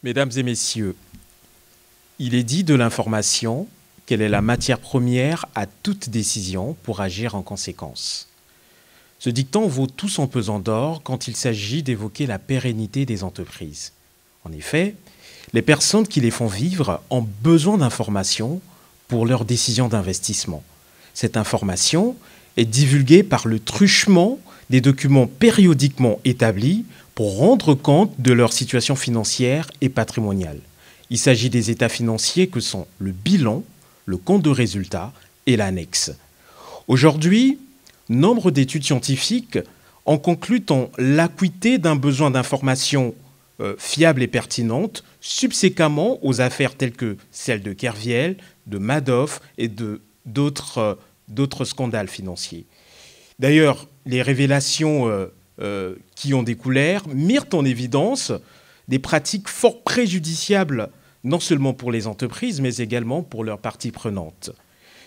Mesdames et messieurs, il est dit de l'information qu'elle est la matière première à toute décision pour agir en conséquence. Ce dicton vaut tout son pesant d'or quand il s'agit d'évoquer la pérennité des entreprises. En effet, les personnes qui les font vivre ont besoin d'informations pour leurs décisions d'investissement. Cette information est divulguée par le truchement des documents périodiquement établis pour rendre compte de leur situation financière et patrimoniale. Il s'agit des états financiers que sont le bilan, le compte de résultat et l'annexe. Aujourd'hui, nombre d'études scientifiques en concluent en l'acuité d'un besoin d'informations fiables et pertinentes, subséquemment aux affaires telles que celles de Kerviel, de Madoff et d'autres scandales financiers. D'ailleurs, les révélations qui en découlèrent mirent en évidence des pratiques fort préjudiciables, non seulement pour les entreprises, mais également pour leurs parties prenantes.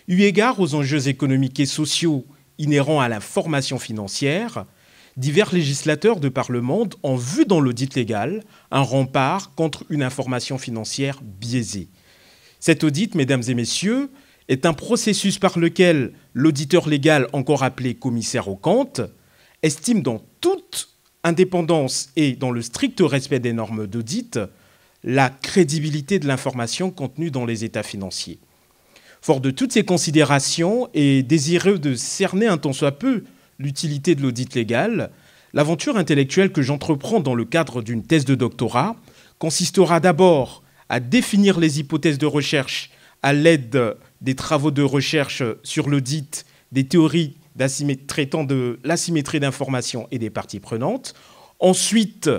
Eu égard aux enjeux économiques et sociaux inhérents à la formation financière, divers législateurs de par le monde ont vu dans l'audit légal un rempart contre une information financière biaisée. Cet audit, mesdames et messieurs, est un processus par lequel l'auditeur légal, encore appelé commissaire aux comptes, estime dans toute indépendance et dans le strict respect des normes d'audit la crédibilité de l'information contenue dans les états financiers. Fort de toutes ces considérations et désireux de cerner un tant soit peu l'utilité de l'audit légal, l'aventure intellectuelle que j'entreprends dans le cadre d'une thèse de doctorat consistera d'abord à définir les hypothèses de recherche à l'aide des travaux de recherche sur l'audit, des théories traitant de l'asymétrie d'information et des parties prenantes. Ensuite,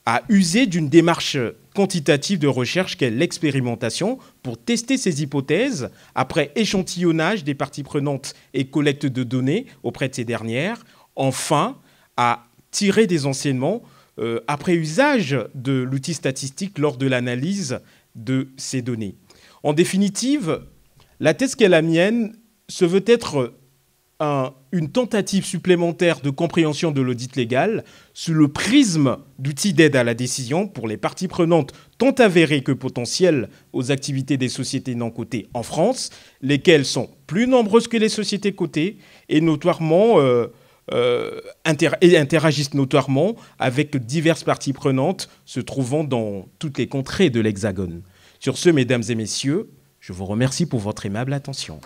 à user d'une démarche quantitative de recherche qu'est l'expérimentation pour tester ces hypothèses après échantillonnage des parties prenantes et collecte de données auprès de ces dernières. Enfin, à tirer des enseignements après usage de l'outil statistique lors de l'analyse de ces données. En définitive, la thèse qui est la mienne se veut être une tentative supplémentaire de compréhension de l'audit légal sous le prisme d'outils d'aide à la décision pour les parties prenantes tant avérées que potentielles aux activités des sociétés non cotées en France, lesquelles sont plus nombreuses que les sociétés cotées et interagissent notoirement avec diverses parties prenantes se trouvant dans toutes les contrées de l'Hexagone. Sur ce, mesdames et messieurs, je vous remercie pour votre aimable attention.